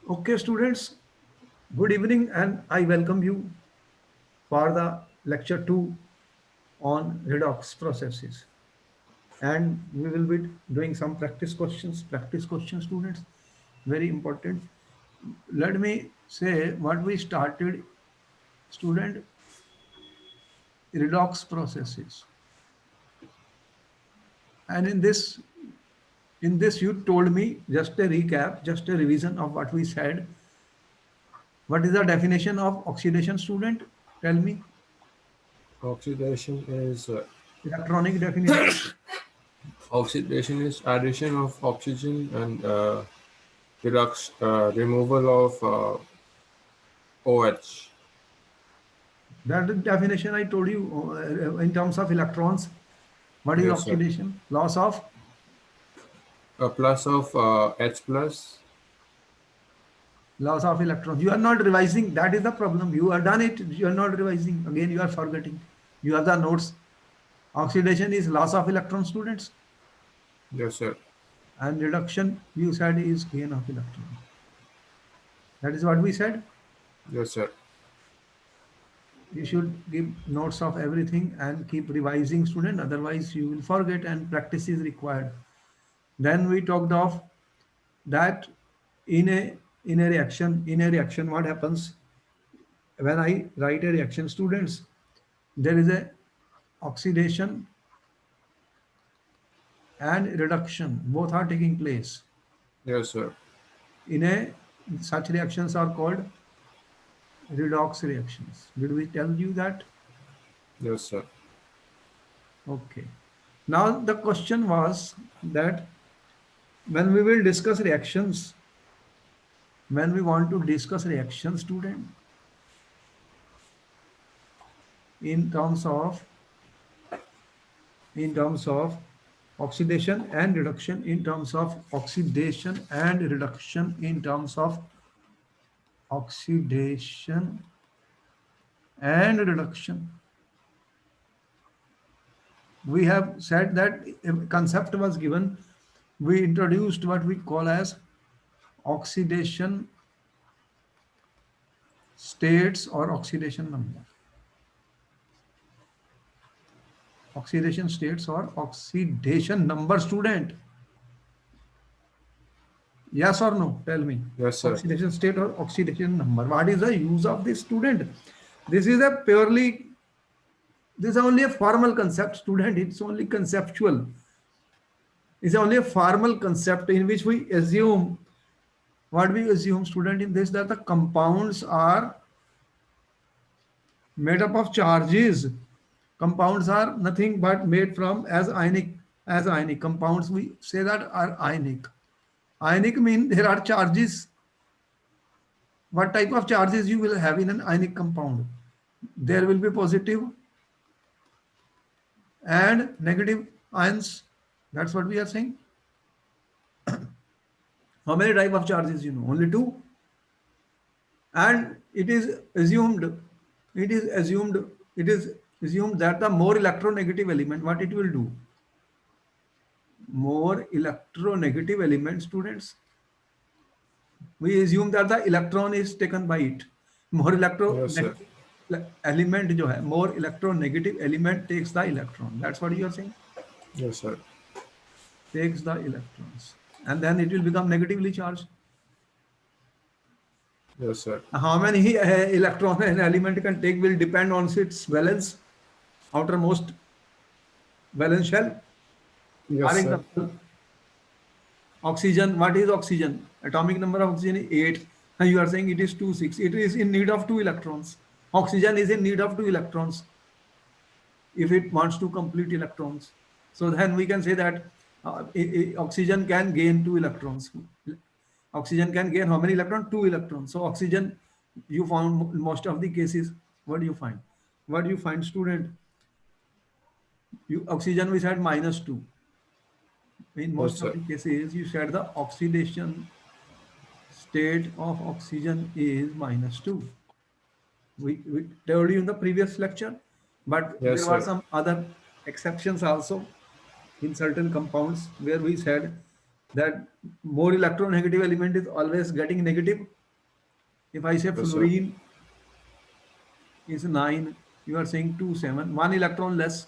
Okay, students, good evening, and I welcome you for the lecture 2 on redox processes. And we will be doing some practice questions. Practice questions, students, very important. Let me say what we started, student, redox processes. And in this you told me just a recap, just a revision of what we said. What is the definition of oxidation, student? Tell me. Oxidation is Electronic definition. oxidation is addition of oxygen and removal of OH. That definition I told you in terms of electrons. What is Yes, sir. oxidation? Loss of A plus of H plus. electrons. You are not revising. That is the problem. You have done it. You are not revising. Again, you are forgetting. You have the notes. Oxidation is loss of electrons, students. Yes, sir. And reduction, you said, is gain of electron. That is what we said. Yes, sir. You should give notes of everything and keep revising, student. Otherwise, you will forget and practice is required. Then we talked of that in a reaction what happens when I write a reaction, students? There is a oxidation and reduction, both are taking place. Yes, sir. In a such reactions are called redox reactions. Did we tell you that? Yes, sir. Okay, now the question was that when we will discuss reactions, when we want to discuss reactions, student, in terms of oxidation and reduction, in terms of oxidation and reduction, in terms of oxidation and reduction, we have said that a concept was given. We introduced what we call as oxidation states or oxidation number. Oxidation states or oxidation number, student. Yes or no? Tell me. Yes, sir. Oxidation state or oxidation number. What is the use of this, student? This is a purely, this is only a formal concept, student. It's only conceptual. It's only a formal concept in which we assume, what we assume, student, in this, that the compounds are made up of charges. Compounds are nothing but made from as ionic compounds. We say that are ionic. Ionic mean there are charges. What type of charges you will have in an ionic compound? There will be positive and negative ions. That's what we are saying. How many type of charges you know? Only two. And it is assumed, it is assumed, it is assumed that the more electronegative element, what it will do? More electronegative element, students. We assume that the electron is taken by it. More Yes, sir. element जो है, more electronegative element takes the electron. That's what you are saying. Yes, sir. Takes the electrons, and then it will become negatively charged. Yes, sir. How many electrons an element can take will depend on its valence, outermost valence shell. For Yes, sir. example, oxygen. What is oxygen? Atomic number of oxygen is 8. And you are saying it is 2, 6. It is in need of 2 electrons. Oxygen is in need of 2 electrons if it wants to complete electrons. So then we can say that oxygen can gain 2 electrons. Oxygen can gain how many electrons? 2 electrons. So oxygen, you found most of the cases. What do you find? What do you find, student? Oxygen we said -2. In Yes, most of sir. the cases, you said the oxidation state of oxygen is -2. We told you in the previous lecture, but Yes, there were sir. some other exceptions also in certain compounds where we said That more electronegative element is always getting negative. If I say Yes, sir. fluorine is 9, you are saying 2 7, 1 electron less.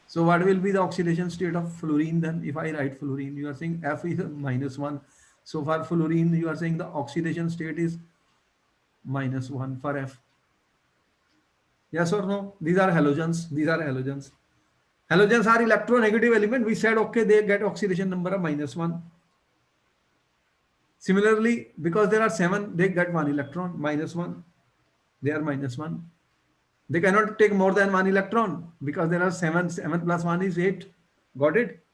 So what will be the oxidation state of fluorine then? If I write fluorine, you are saying F is -1. So for fluorine, you are saying the oxidation state is -1 for F. Yes or no? These are halogens. These are halogens. Halogens are electronegative element. We said okay, they get oxidation number of -1. Similarly, because there are 7, they get 1 electron, -1. They are -1. They cannot take more than 1 electron because there are 7. 7 plus 1 is 8. Got it?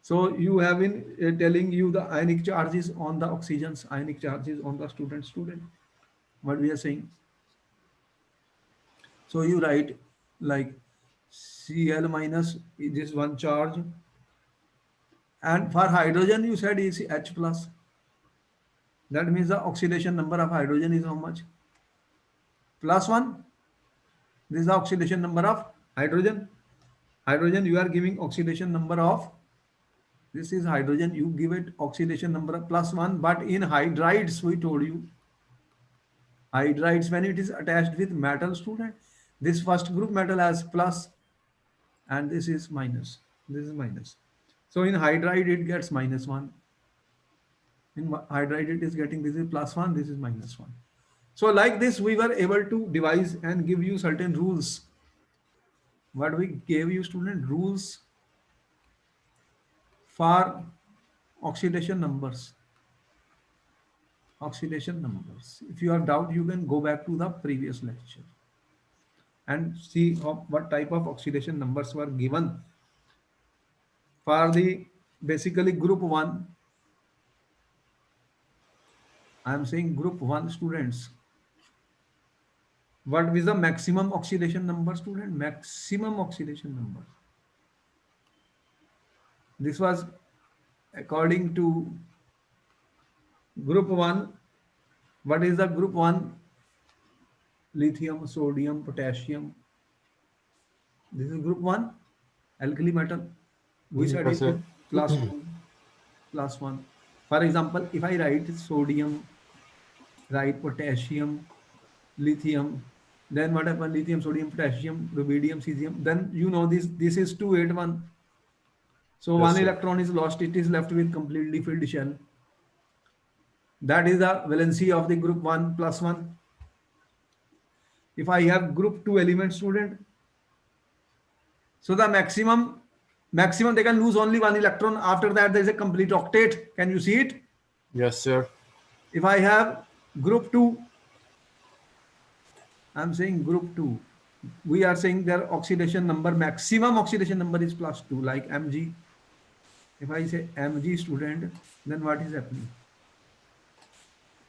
So you have been telling you the ionic charges on the oxygens, ionic charges on the student. What we are saying. So you write like Cl minus this one charge, and for hydrogen you said is H plus. That means the oxidation number of hydrogen is how much? Plus 1. This is the oxidation number of hydrogen. Hydrogen you are giving oxidation number of, this is hydrogen, you give it oxidation number of plus 1, but in hydrides we told you, hydrides when it is attached with metal, student, this first group metal has plus and this is minus. This is minus. So in hydride it gets -1. In hydride it is getting, this is plus 1, this is -1. So like this we were able to devise and give you certain rules. What we gave you, student, rules for oxidation numbers. Oxidation numbers. If you have doubt, you can go back to the previous lecture and see what type of oxidation numbers were given for the basically group 1. I am saying group 1 students. What is the maximum oxidation number, student? Maximum oxidation number. This was according to group 1. What is the group 1? Lithium, sodium, potassium. This is group 1, alkali metal. We said Yes, it is sir. plus 2, plus 1. For example, if I write sodium, write potassium, lithium, then what happens? Lithium, sodium, potassium, rubidium, cesium. Then you know this is 281. So Yes, one sir. electron is lost. It is left with completely filled shell. That is the valency of the group 1 plus 1. If I have group 2 element, student, so the maximum they can lose only 1 electron. After that, there is a complete octet. Can you see it? Yes, sir. If I have group 2, I'm saying group 2. We are saying their oxidation number, maximum oxidation number is plus 2, like Mg. If I say Mg, student, then what is happening?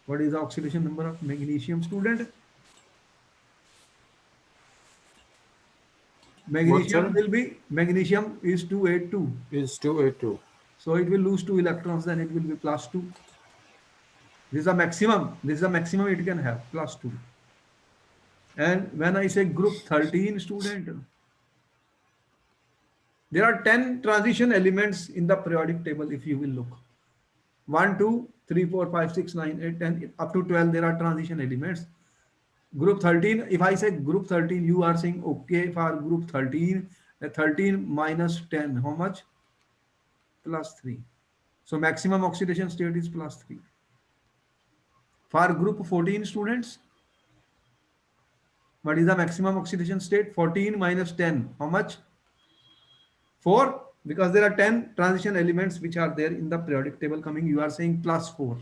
What is the oxidation number of magnesium, student? What, Magnesium sir? will be, magnesium is 282. Is 282. So it will lose 2 electrons, then it will be plus 2. This is the maximum. This is the maximum it can have, plus 2. And when I say group 13, student, there are 10 transition elements in the periodic table if you will look. 1, 2, 3, 4, 5, 6, 9, 8, 10, up to 12, there are transition elements. Group 13, if I say group 13, you are saying okay for group 13, 13 minus 10, how much? Plus 3. So maximum oxidation state is plus 3. For group 14 students, what is the maximum oxidation state? 14 minus 10, how much? 4, because there are 10 transition elements which are there in the periodic table coming, you are saying plus 4.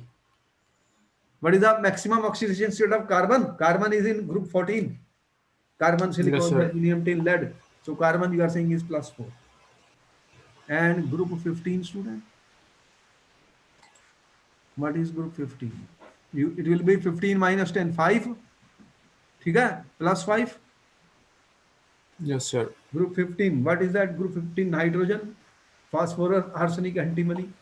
What is the maximum oxidation state of carbon? Carbon is in group 14. Carbon, Yes, silicon, sir. germanium, tin, lead. So carbon you are saying is plus 4. And group 15 student, what is group 15? It will be 15 minus 10, 5. ठीक है? Plus 5. Yes, sir. Group 15, what is that? Group 15, nitrogen, phosphorus, arsenic, antimony,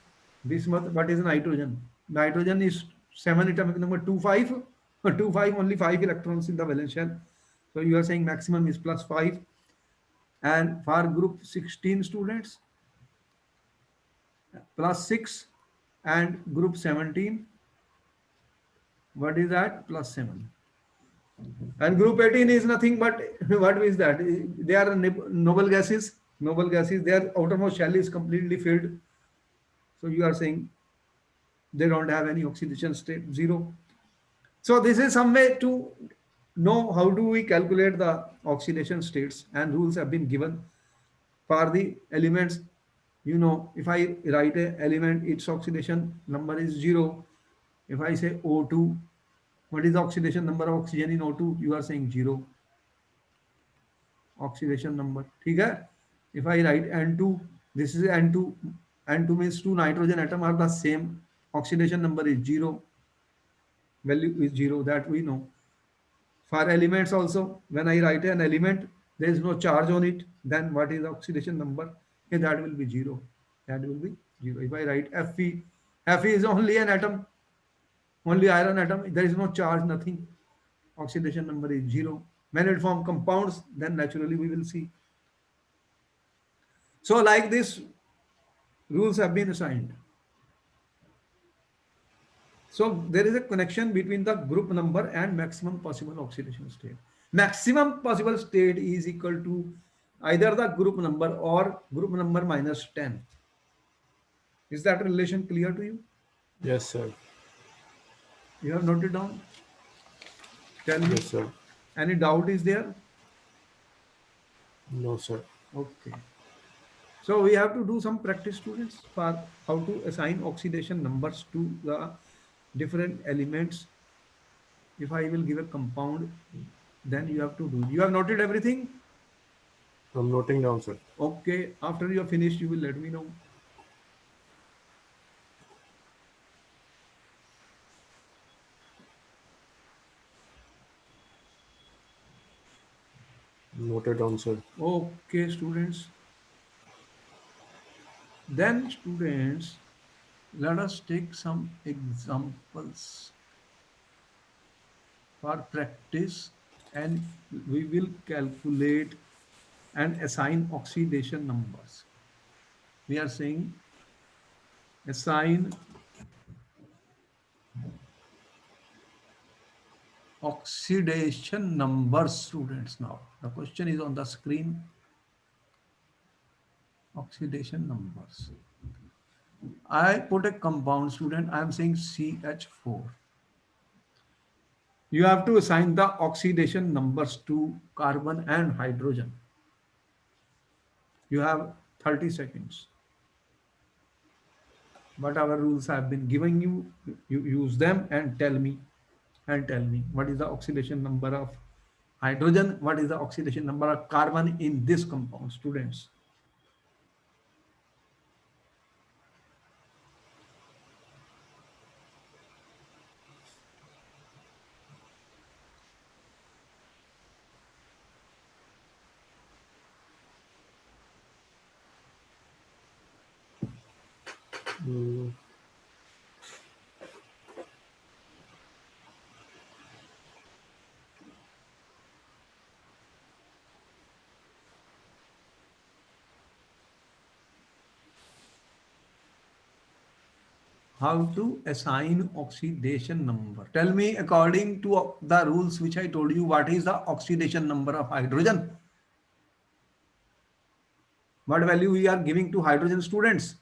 bismuth. What is nitrogen? Nitrogen is 7 atomic number, 25. 25, only 5 electrons in the valence shell. So you are saying maximum is plus 5. And for group 16 students, plus 6, and group 17, what is that? Plus 7. And group 18 is nothing but what is that? They are noble gases. Noble gases, their outermost shell is completely filled. So you are saying they don't have any oxidation state, zero. So this is some way to know how do we calculate the oxidation states, and rules have been given for the elements. If I write a element, its oxidation number is 0. If I say O2, what is the oxidation number of oxygen in O2? You are saying 0 oxidation number. ठीक है? If I write N2, this is N2. N2 means two nitrogen atom are the same. Oxidation number is 0. Value is 0. That we know. For elements also, when I write an element, there is no charge on it. Then what is the oxidation number? Okay, that will be 0. That will be 0. If I write Fe, Fe is only an atom, only iron atom. There is no charge, nothing. Oxidation number is 0. When it form compounds, then naturally we will see. So like this, rules have been assigned. So there is a connection between the group number and maximum possible oxidation state. Maximum possible state is equal to either the group number or group number minus 10. Is that relation clear to you? Yes, sir. You have noted down? Tell Yes, me. sir. Any doubt is there? No, sir. Okay. So we have to do some practice, students, for how to assign oxidation numbers to the different elements. If I will give a compound, then you have to do. You have noted everything? I'm noting down, sir. Okay. After you are finished, you will let me know. Noted down, sir. Okay, students. Then, students, let us take some examples for practice, and we will calculate and assign oxidation numbers. We are saying assign oxidation numbers, students. Now, the question is on the screen. Oxidation numbers. I put a compound, student. I am saying CH4. You have to assign the oxidation numbers to carbon and hydrogen. You have 30 seconds. Whatever rules I have been giving you, you use them and tell me what is the oxidation number of hydrogen, what is the oxidation number of carbon in this compound, students. Mm, How to assign oxidation number? Tell me, according to the rules which I told you, what is the oxidation number of hydrogen? What value we are giving to hydrogen, students?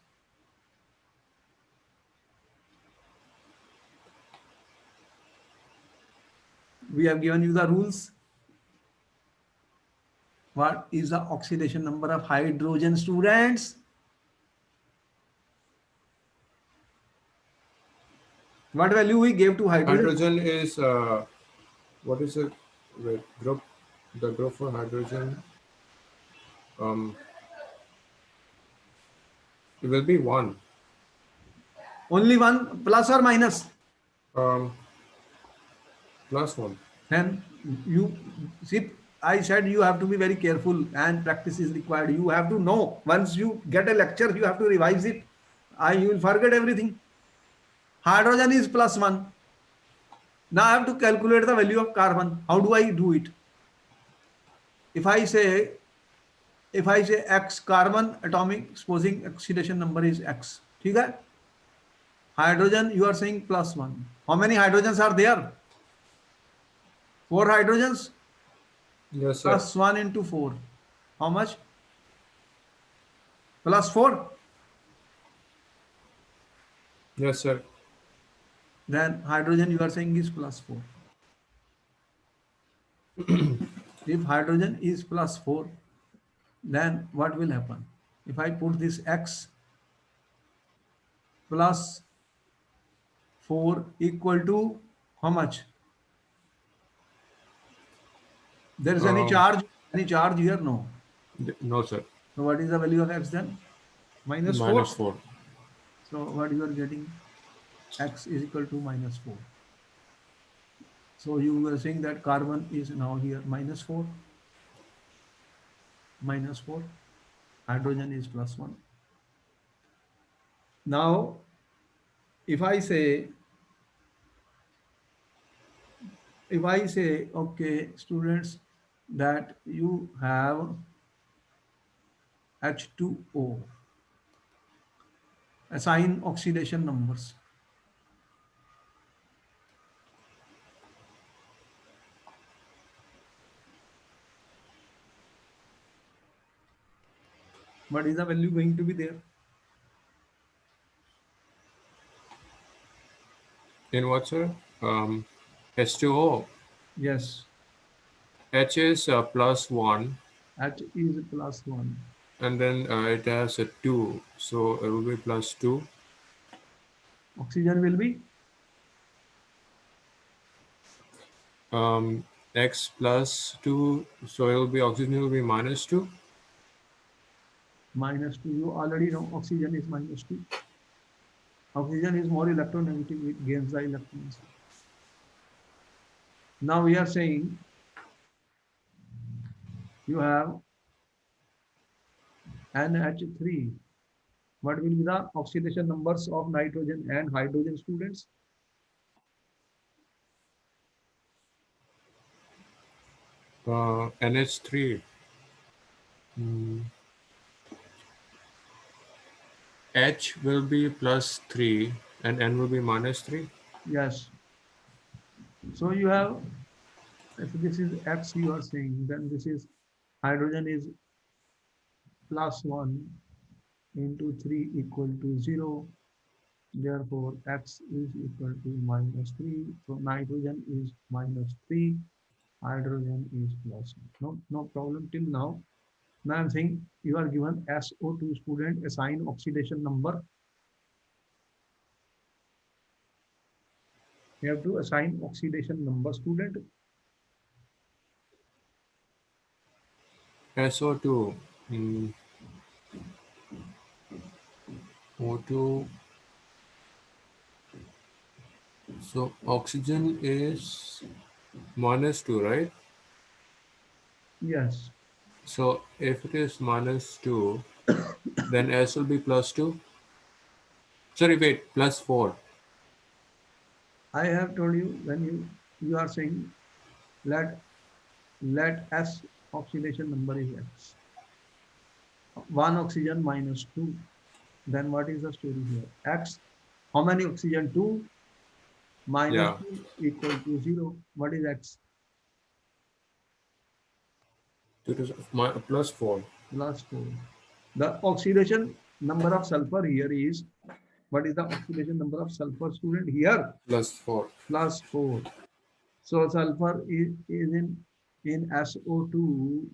We have given you the rules. What is the oxidation number of hydrogen, students? What value we gave to hydrogen? hydrogen is what is it? Wait, group. The group for hydrogen. Um, it will be 1. Only one, plus or minus? Um, +1. Then you see, I said you have to be very careful and practice is required. You have to know. Once you get a lecture, you have to revise it. You will forget everything. Hydrogen is +1. Now I have to calculate the value of carbon. How do I do it? If I say X, carbon atomic exposing oxidation number is X. ठीक है. Hydrogen you are saying +1. How many hydrogens are there? 4 hydrogens. Yes, sir. +1 into 4. How much? +4. Yes, sir. Then hydrogen you are saying is +4. If hydrogen is +4, then what will happen? If I put this X plus 4 equal to how much? There is any Um, charge? Any charge here? No. no, sir. So what is the value of X then? Minus -4. 4. So what you are getting? X is equal to -4. So you were saying that carbon is now here -4, -4. Hydrogen is +1. Now, if I say, okay, students, that you have H2O, assign oxidation numbers. What is the value going to be there? In what, sir? H2O. Yes, H is +1, H is +1. and then it has a 2. So it will be +2. Oxygen will be X +2. So it will be oxygen will be -2. -2. You already know oxygen is -2. Oxygen is more electronegative, it gains the electrons. Now we are saying you have NH3. What will be the oxidation numbers of nitrogen and hydrogen, students? NH3. H will be +3 and N will be -3. Yes. So you have, if this is X you are saying, then this is hydrogen is +1 into 3 equal to 0. Therefore, X is equal to -3. So nitrogen is -3. Hydrogen is plus. No problem till now. Now I'm saying you are given SO2, student, assign oxidation number. You have to assign oxidation number, student. SO2. O2. So oxygen is -2, right? Yes, So if it is -2, then S will be +2. Sorry, wait, +4. I have told you when you are saying let S oxidation number is X. One oxygen -2. Then what is the story here? X, how many oxygen? 2 minus Yeah, 2 equal to 0. What is X? it is +4. +4. The oxidation number of sulfur here is, what is the oxidation number of sulfur, student, here? +4. +4. So sulfur is in SO2.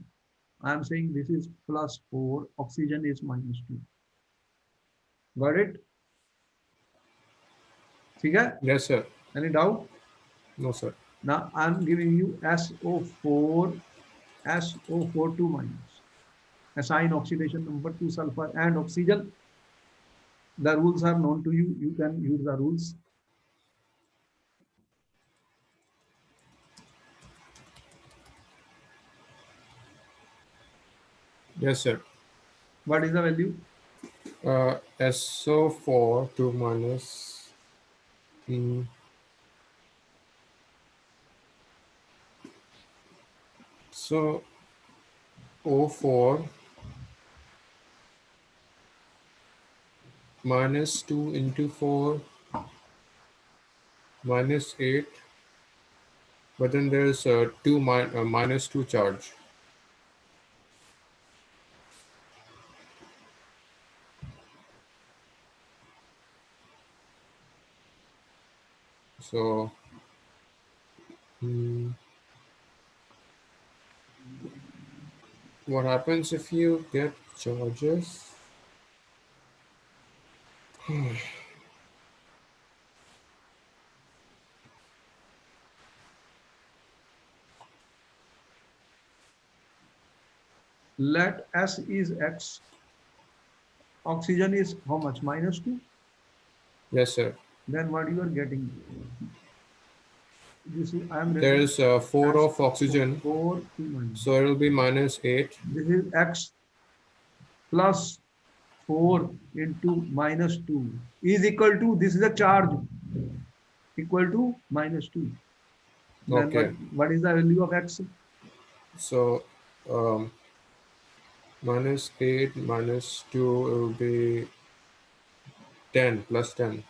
I am saying this is +4. Oxygen is -2. Got it? ठीक है? Yes, sir. Any doubt? No, sir. Now I am giving you SO4, SO4 2 minus. Assign oxidation number to sulfur and oxygen. The rules are known to you. You can use the rules. Yes, sir. What is the value? SO4 2 minus. So O4 minus 2 into 4 minus 8, but then there's minus 2 charge. So what happens if you get charges? Let S is X. Oxygen is how much? Minus 2. Yes, sir. Then what you are getting? This is I am There writing is 4 S of oxygen, 4 to minus. so it will be minus 8. This is X plus 4 into minus 2 is equal to, this is a charge, equal to minus 2. Then Okay, what is the value of X? so um, minus 8 minus 2 will be 10 plus 10.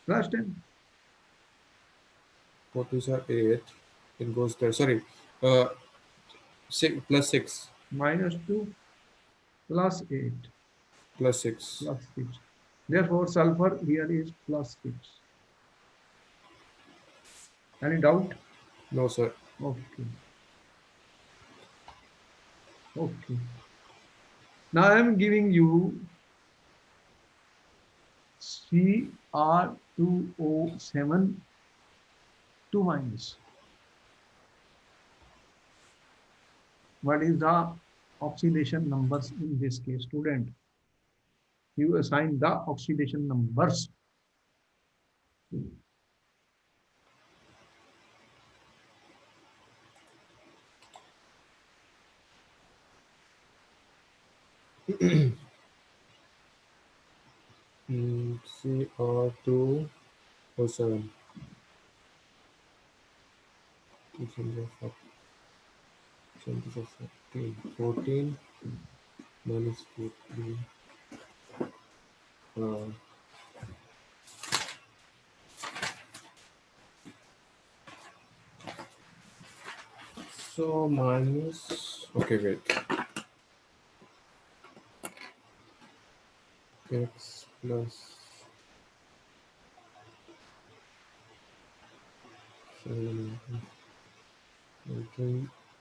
Plus 10. 4 2s are 8. It goes there. Sorry, uh, 6 plus 6 Minus 2 plus 8 plus 6. plus 6. Therefore, sulfur here is plus 6. Any doubt? No, sir. Okay. Okay. Now I am giving you Cr2O7 2 minus. What is the oxidation numbers in this case, student? You assign the oxidation numbers. Cr2O7. 14 minus 14. So minus. Okay, wait. X plus 7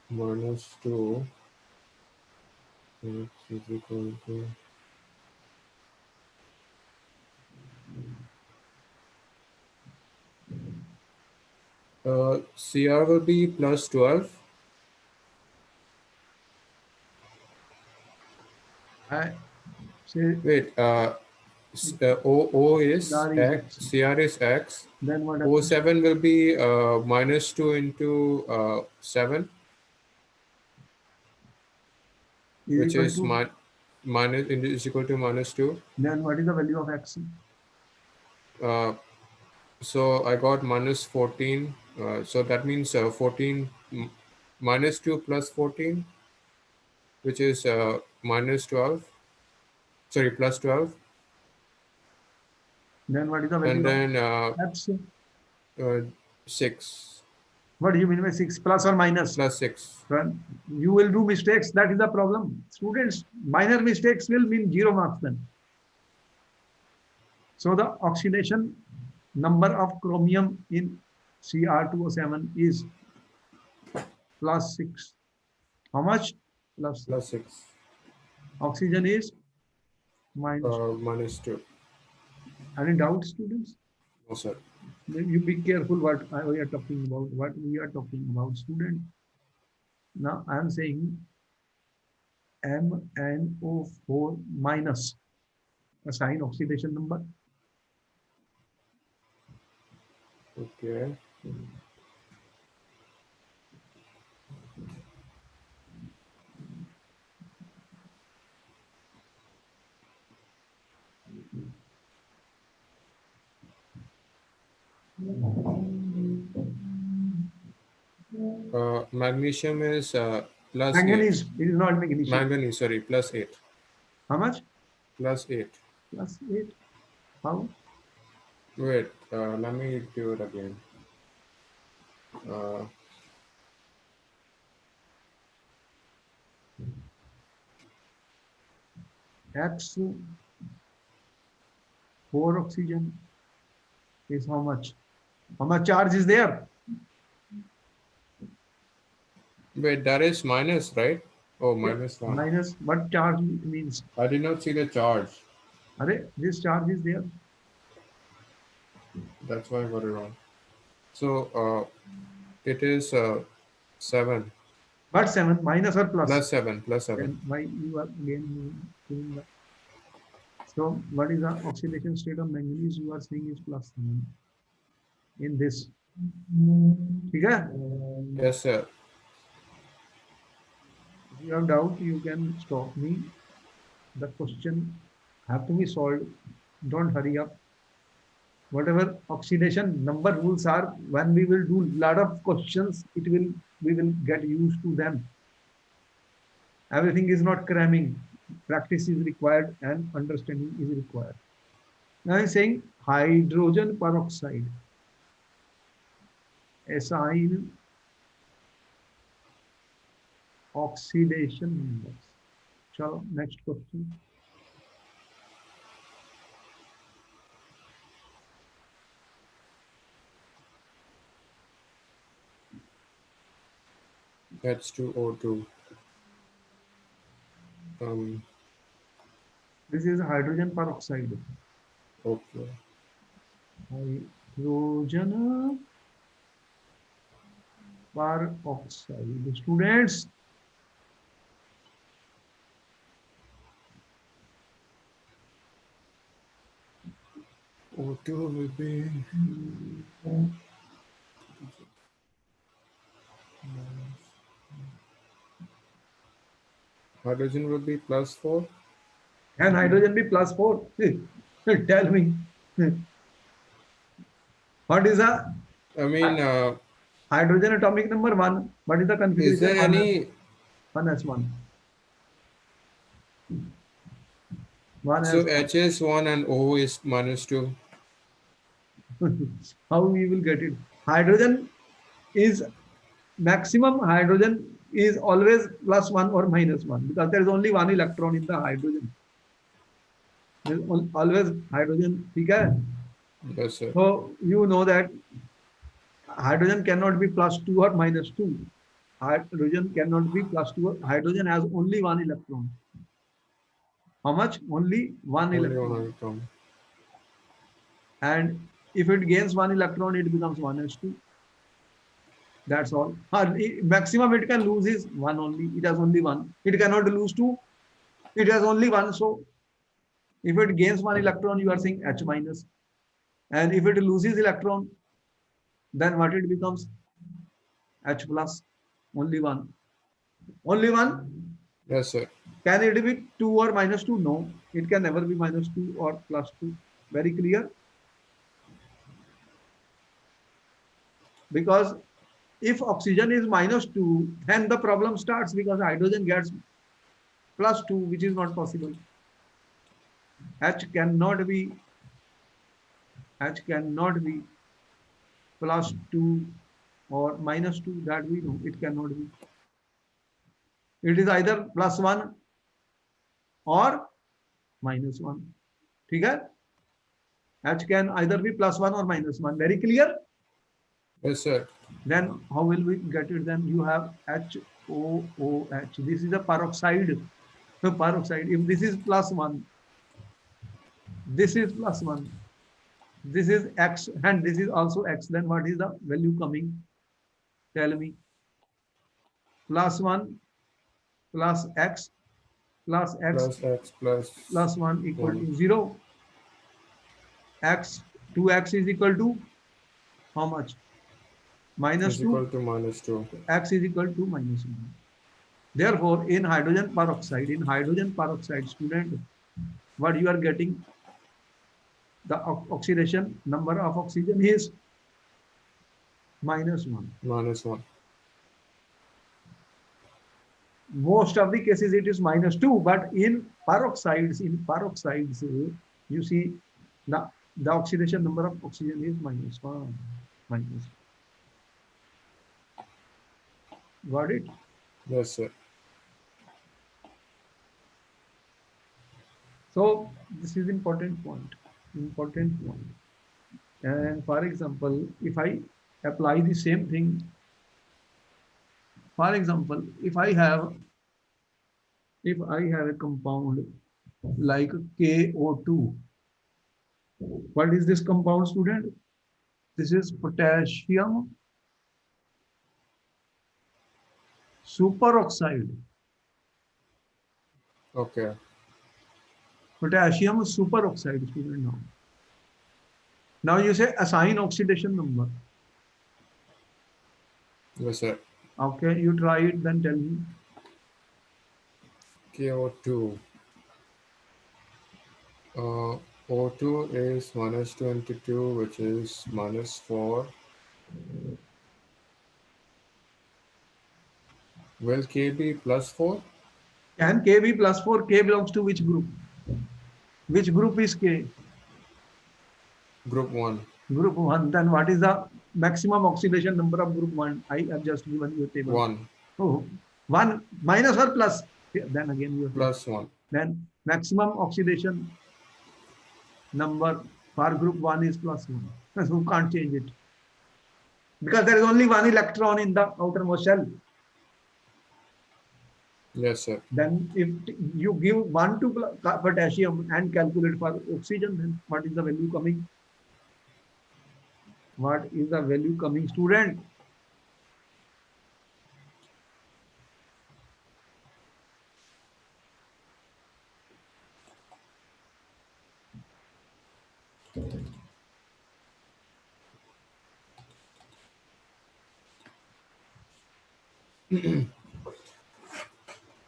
minus 2 x is equal to Cr will be plus 12. I say Wait, O is R is X, X. Cr is X. Then what happens? O7 will be minus 2 into 7, Is which equal is to, minus is equal to minus 2. then what is the value of X? Uh, so I got minus 14. So that means 14 minus 2 plus 14, which is minus 12. Sorry, plus 12. Then what is the And value of then X? 6 What do you mean by 6 plus or minus? plus 6. Well, you will do mistakes. That is the problem. Students, minor mistakes will mean 0 marks then. So the oxidation number of chromium in Cr2O7 is plus 6. How much? Plus 6. Plus 6. Oxygen is minus. Minus 2. Any doubts, students? No, sir. You be careful what we are talking about. What we are talking about, student. Now I am saying MnO4 minus. Assign oxidation number. Okay. Magnesium is plus 8. Manganese. It is not magnesium. Manganese, sorry, plus 8. How much? Plus 8. Plus 8. How? Wait, let me do it again. Uh, X 4 oxygen is how much? How much charge is there? Wait, that is minus, right? Oh, Yeah. -1. Minus what charge means? I did not see the charge. This charge is there. That's why I got it wrong. So it is 7. But 7 minus or plus? Plus 7, plus 7. Then why you are again doing that? So what is the oxidation state of manganese? You are saying is plus 7 in this. Okay? Yes, sir. If you have doubt, you can stop me. The question have to be solved. Don't hurry up. Whatever oxidation number rules are, when we will do lot of questions, we will get used to them. Everything is not cramming. Practice is required and understanding is required. Now I'm saying hydrogen peroxide, acyl oxidation numbers. Chalo, next question. H2O2. Um, This is hydrogen peroxide. okay. Hydrogen peroxide. Students, O2 will be hydrogen will be +4. can hydrogen be plus 4? Tell me. What is the I mean, hydrogen atomic number 1? What is the is configuration? there any? 1s1. 1 So as H is 1 and O is -2. how we will get it? Hydrogen is maximum hydrogen is always plus 1 or minus 1 because there is only one electron in the hydrogen. There is always hydrogen. Okay? Yes, sir. So you know that hydrogen cannot be plus 2 or minus 2. Hydrogen cannot be plus 2. Hydrogen has only one electron. How much? Only one Only one electron. electron. And if it gains one electron, it becomes 1s2. That's all. Maximum it can lose is one only. It has only one. It cannot lose two. It has only one. So if it gains one electron, you are saying H minus. And if it loses electron, then what it becomes? H plus. Only one. Only one. Yes, sir. Can it be 2 or minus 2? No. It can never be minus 2 or plus 2. Very clear. Because if oxygen is minus 2, then the problem starts because hydrogen gets plus 2, which is not possible. H cannot be plus 2 or minus 2, that we know it cannot be. It is either plus 1 or minus 1. Okay? H can either be plus 1 or minus 1. Very clear? Yes, sir. Then how will we get it? Then you have HOOH. This is a peroxide. The peroxide. If this is plus 1, this is plus 1. This is X and this is also X. Then what is the value coming? Tell me. Plus 1 plus X plus X Plus X plus plus 1 equal 1 to 0. X 2X is equal to how much? Minus is equal 2. to -2. X is equal to minus 1. Therefore, in hydrogen peroxide, student, what you are getting, the oxidation number of oxygen is -1. -1. Most of the cases it is -2, but in peroxides, you see The oxidation number of oxygen is -1. Minus. Got it? Yes, sir. So this is important point. Important point. And for example, if I apply the same thing, for example, if I have a compound like KO2, what is this compound, student? This is potassium superoxide. Okay. Potassium superoxide, student. Now you say assign oxidation number. Yes, sir. Okay, you try it, then tell me. KO2. O2 is -22, which is -4. Will K be +4? Can K be +4? K belongs to which group? Which group is K? Group 1. Group 1. Then what is the maximum oxidation number of group 1? I have just given you a table. 1. Oh, 1 minus or plus? Then again you say. +1. Then maximum oxidation number for group 1 is +1. So you can't change it. Because there is only one electron in the outermost shell. Yes, sir. Then if you give 1 to potassium and calculate for oxygen, then what is the value coming? What is the value coming, student?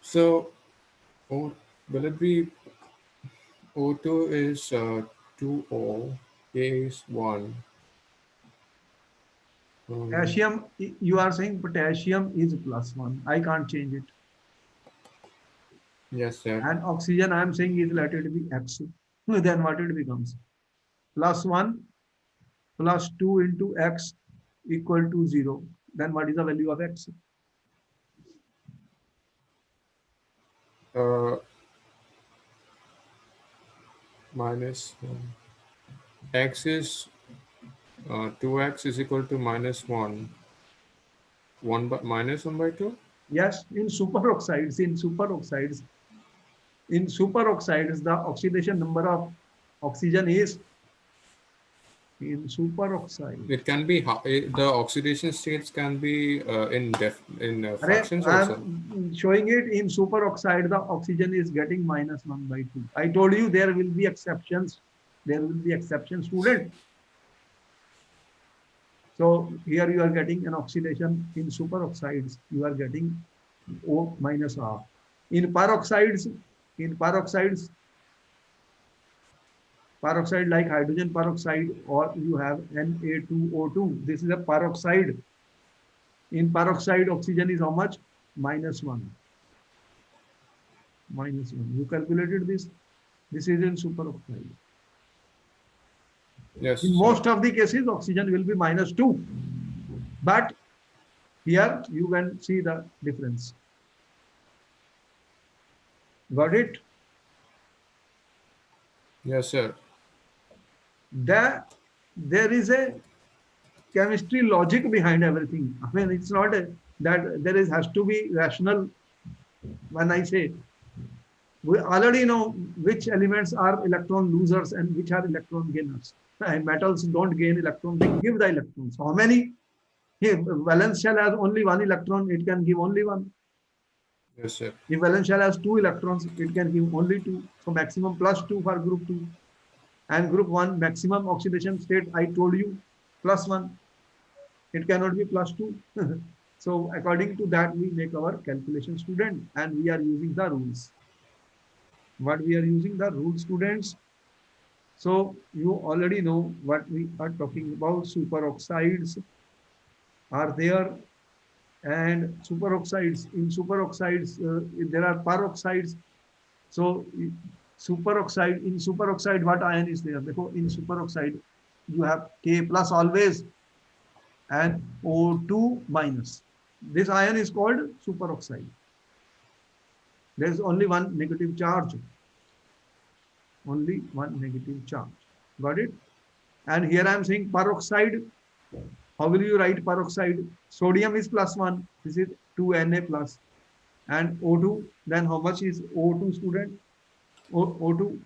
So, will it be O2 is 2O, K is 1. Potassium, you are saying potassium is +1. I can't change it. Yes, sir. And oxygen, I am saying is let it be X. Then what it becomes? +1 plus 2 into X equal to 0. Then what is the value of X? Uh, -1. X is 2x is equal to -1. 1/2? Yes, in superoxides, the oxidation number of oxygen is in superoxide. It can be the oxidation states can be in fractions I also. am showing it in superoxide, the oxygen is getting -1/2. I told you there will be exceptions. There will be exceptions, student. So here you are getting an oxidation in superoxides. You are getting O minus R. In peroxides, in peroxides, peroxide like hydrogen peroxide, or you have Na2O2. This is a peroxide. In peroxide, oxygen is how much? -1. -1. You calculated this. This is in superoxide. Yes, In sir. most of the cases, oxygen will be -2. But here you can see the difference. Got it? Yes, sir. There is a chemistry logic behind everything. I mean, it's not that there has to be rational. When I say we already know which elements are electron losers and which are electron gainers. And metals don't gain electrons; they give the electrons. How many? Here, valence shell has only one electron; it can give only one. Yes, sir. If valence shell has two electrons, it can give only two. So maximum +2 for group 2. And group 1 maximum oxidation state, I told you, +1. It cannot be +2. So according to that, we make our calculation, student, and we are using the rules. What we are using the rules, students. So you already know what we are talking about. Superoxides are there, and superoxides. In superoxides, there are peroxides. So Superoxide, in superoxide, what ion is there? In superoxide, you have K plus always and O2 minus. This ion is called superoxide. There is only one negative charge. Only one negative charge. Got it? And here I am saying peroxide. How will you write peroxide? Sodium is +1. This is 2Na plus. And O2, then how much is O2, student? O2.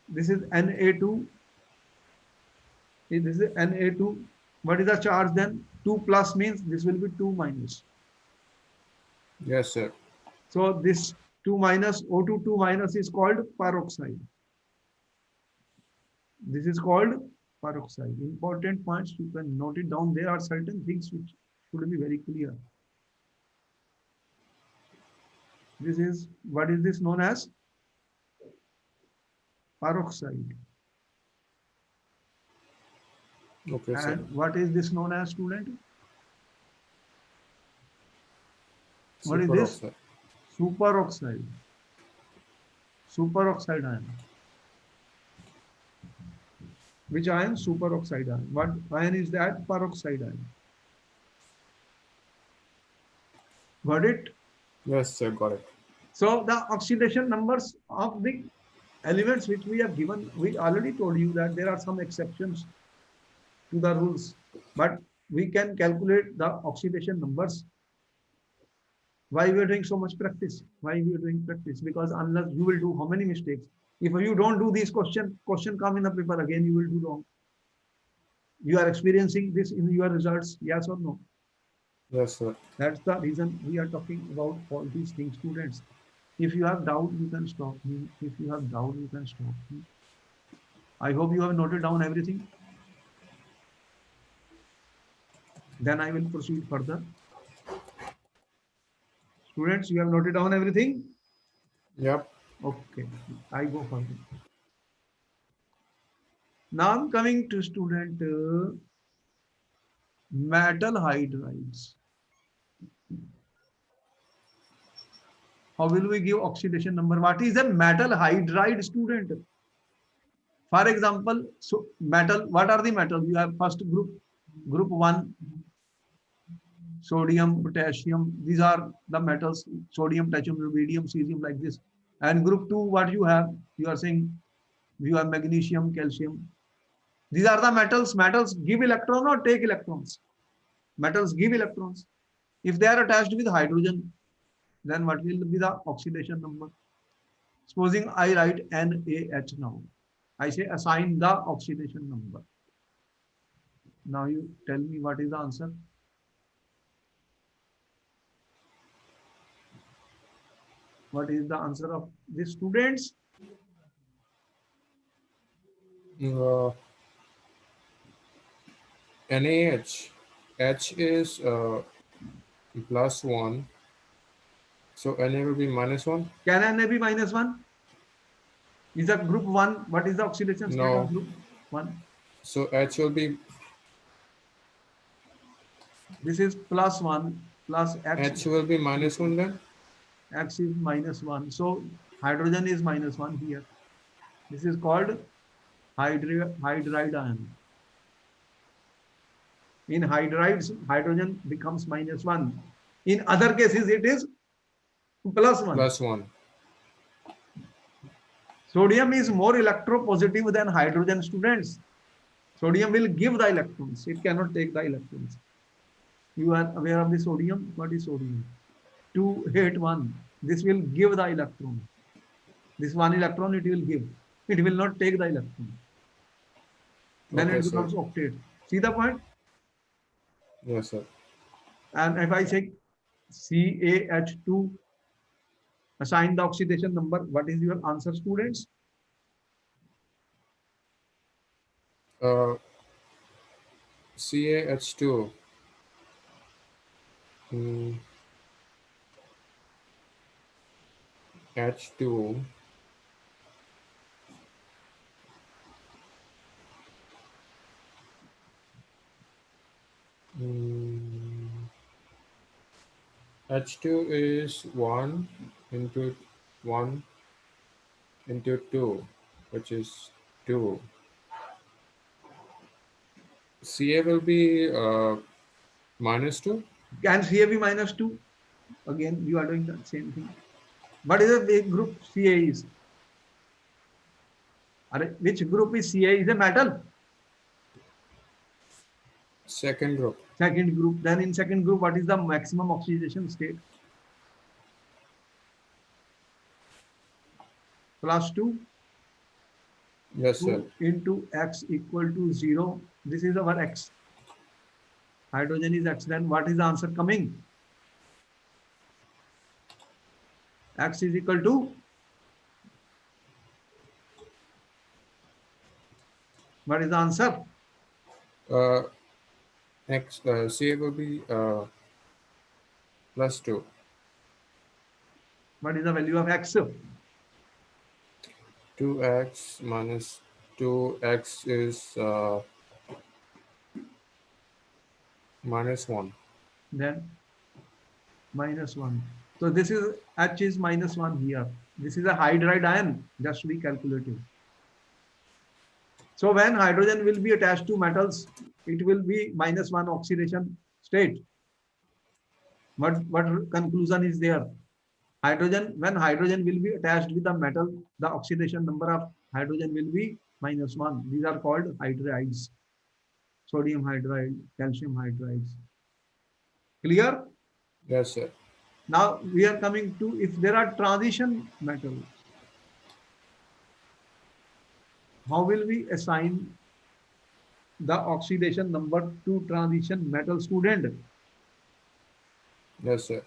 This is Na2. This is Na2. What is the charge then? 2 plus means this will be 2 minus. Yes, sir. So this 2 minus, O2 2 minus is called peroxide. This is called peroxide. Important points, you can note it down. There are certain things which should be very clear. This is, what is this known as? Peroxide. Okay, And sir. what is this known as, student? What is this? Superoxide. Superoxide. Superoxide ion. Which ion? Superoxide ion. What ion is that? Peroxide ion. Got it? Yes, sir. Got it. So the oxidation numbers of the elements which we have given, we already told you that there are some exceptions to the rules, but we can calculate the oxidation numbers. Why we are doing so much practice? Why we are doing practice? Because unless you will do how many mistakes? If you don't do these question come in the paper again, you will do wrong. You are experiencing this in your results, yes or no? Yes, sir. That's the reason we are talking about all these things, students. If you have doubt, you can stop me. If you have doubt, you can stop me. I hope you have noted down everything. Then I will proceed further. Students, you have noted down everything? Yep. Okay, I go further. Now I'm coming to student metal hydrides. How will we give oxidation number? What is a metal hydride, student? For example, so metal, what are the metals? You have first group 1, sodium, potassium. These are the metals, sodium, potassium, rubidium, cesium, like this. And group 2, what you have? You are saying you have magnesium, calcium. These are the metals. Metals give electron or take electrons. Metals give electrons. If they are attached with hydrogen, then what will be the oxidation number? Supposing I write NaH now. I say assign the oxidation number. Now you tell me what is the answer. What is the answer of the students? Uh, NaH. H is +1. So Na will be -1? Can Na be -1? Is that group 1? What is the oxidation state of No. group 1? So H will be This is +1 plus X. H will be -1 then? X is -1. So hydrogen is -1 here. This is called hydride ion. In hydrides, hydrogen becomes -1. In other cases, it is +1. +1. Sodium is more electropositive than hydrogen, students. Sodium will give the electrons. It cannot take the electrons. You are aware of the sodium? What is sodium? 281. This will give the electron. This one electron it will give. It will not take the electron. Then Okay, it sir. becomes octet. See the point? Yes, sir. And if I say CaH2, assign the oxidation number. What is your answer, students? Uh, CaH2. H2. H2 is 1 into 1 into 2, which is 2. Ca will be minus 2. Can Ca be minus 2? Again, you are doing the same thing. What is a big group Ca is? Which group is Ca? Is a metal? Second group. Second group. Then in second group, what is the maximum oxidation state? Plus 2. Yes, sir. 2 into x equal to 0. This is our x. Hydrogen is x. Then what is the answer coming? X is equal to, what is the answer? Ca will be plus 2. What is the value of x? 2x minus 2x is minus 1. Then minus 1. So this is H is minus 1 here. This is a hydride ion, just to be calculated. So when hydrogen will be attached to metals, it will be minus 1 oxidation state. What conclusion is there? Hydrogen, when hydrogen will be attached with the metal, the oxidation number of hydrogen will be minus 1. These are called hydrides. Sodium hydride, calcium hydrides. Clear? Yes, sir. Now we are coming to if there are transition metals. How will we assign the oxidation number to transition metal, student? Yes, sir.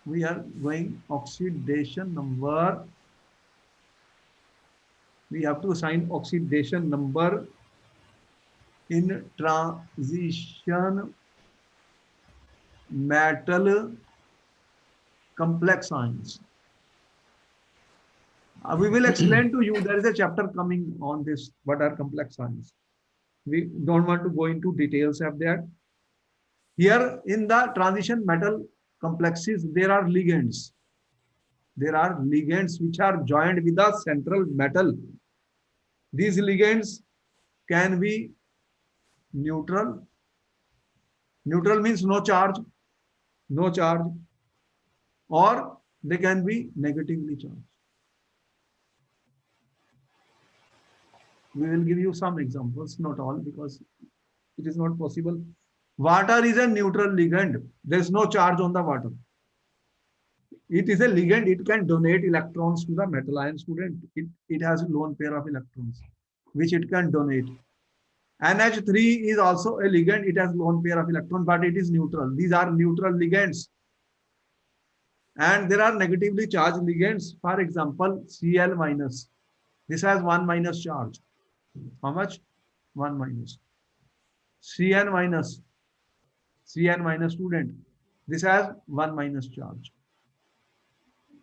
We are going oxidation number. We have to assign oxidation number in transition metal complex ions. We will explain to you. There is a chapter coming on this. What are complex ions? We don't want to go into details of that. Here in the transition metal complexes, there are ligands. There are ligands which are joined with the central metal. These ligands can be neutral. Neutral means no charge, or they can be negatively charged. We will give you some examples, not all, because it is not possible. Water is a neutral ligand. There is no charge on the water. It is a ligand. It can donate electrons to the metal ion, student. It has a lone pair of electrons, which it can donate. NH3 is also a ligand. It has lone pair of electrons, but it is neutral. These are neutral ligands. And there are negatively charged ligands. For example, Cl minus. This has 1 minus charge. How much? 1 minus. Cn minus. Cn minus, student. This has 1 minus charge.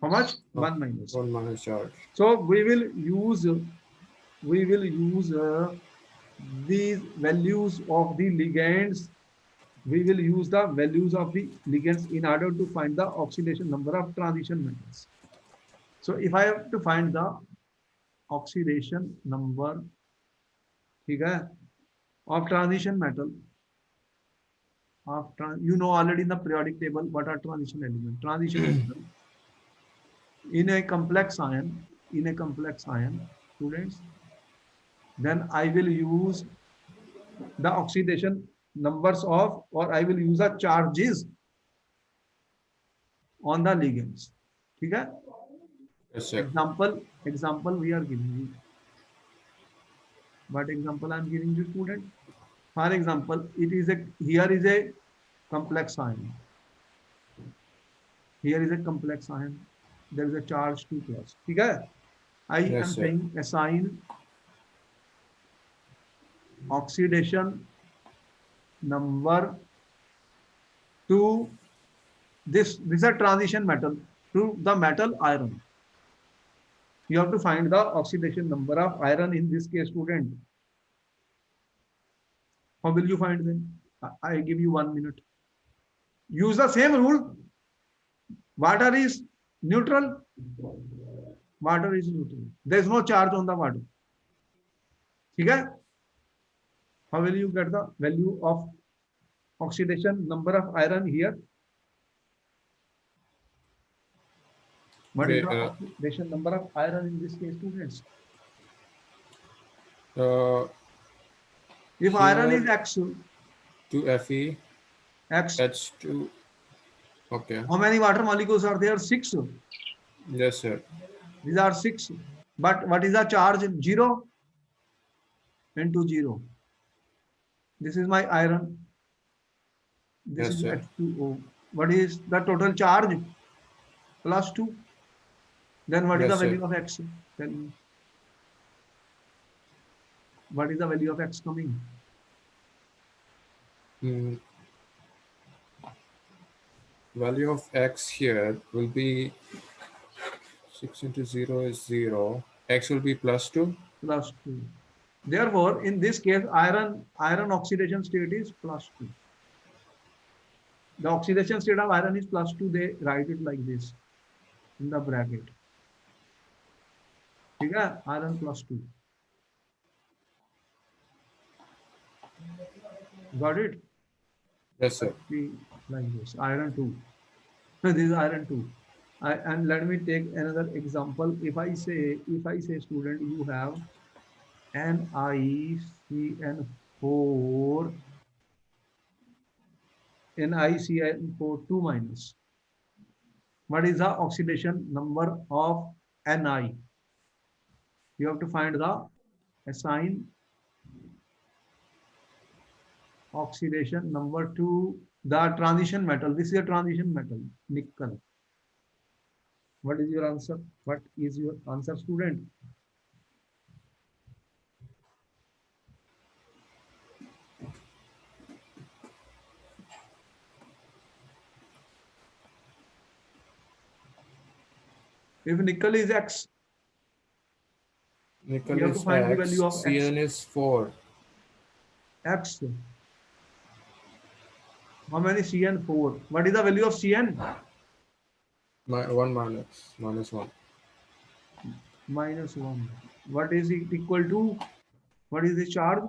How much? 1 minus. 1 minus charge. So we will use these values of the ligands. We will use the values of the ligands in order to find the oxidation number of transition metals. So if I have to find the oxidation number of transition metal, you know already in the periodic table what are transition elements. Transition metal in a complex ion, students, then I will use the oxidation numbers of, or I will use the charges on the ligands. Okay? Yes, sir. Example we are giving you. What example I am giving you, student? For example, here is a complex ion. Here is a complex ion. There is a charge 2 plus. Okay? I am saying assign oxidation number to this is a transition metal, to the metal iron. You have to find the oxidation number of iron in this case, student. How will you find them? I give you 1 minute. Use the same rule. Water is neutral. water is neutral. There is no charge on the water. Okay? How will you get the value of oxidation number of iron here? What is Wait, the oxidation number of iron in this case, students? If iron is here X, 2Fe X, H2. Okay. how many water molecules are there? 6. Yes, sir. These are 6. But what is the charge? 0 into 0. This is my iron. This Yes, is sir. H2O. What is the total charge? Plus 2. Then what is the Yes, sir. value of X? Tell me. What is the value of X coming? Mm, value of X here will be 6 into 0 is 0. X will be plus 2. Plus 2. Therefore, in this case, iron oxidation state is plus 2. The oxidation state of iron is plus 2. They write it like this in the bracket. Okay? Iron plus 2. Got it? Yes, sir. Like this. Iron 2. So this is iron 2. And let me take another example. If I say student, you have NiCN4, NiCN4 2 minus. What is the oxidation number of Ni? You have to find the assign oxidation number to the transition metal. This is a transition metal, nickel. What is your answer? What is your answer, student? If nickel is X, Nickel you have to is find the X. value of X. Cn is 4. X. How many Cn4? What is the value of Cn? 1 minus 1. Minus 1. What is it equal to? What is the charge?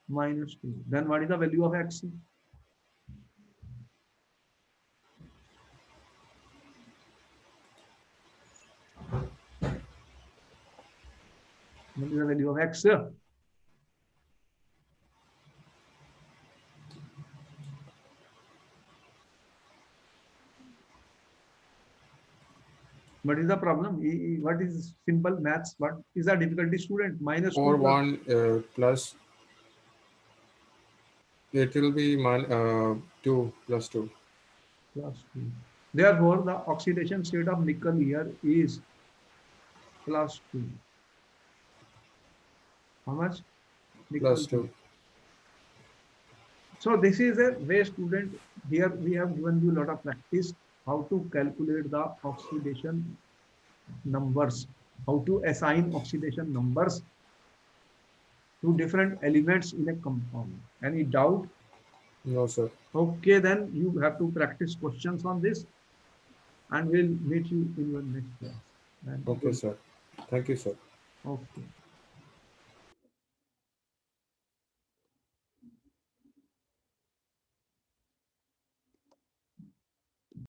Minus 2. Then what is the value of X? What is the value of X? What is the problem? What is simple maths? What is the difficulty, student? Minus 2 Or plus 1 plus. It will be 2 plus 2. plus 2. Therefore, the oxidation state of nickel here is plus 2. How much? Nickel Plus 2. So this is a way, student. Here we have given you a lot of practice how to calculate the oxidation numbers, how to assign oxidation numbers to different elements in a compound. Any doubt? No, sir. Okay, then you have to practice questions on this, and we'll meet you in your next class. Okay, sir. Thank you, sir. Okay.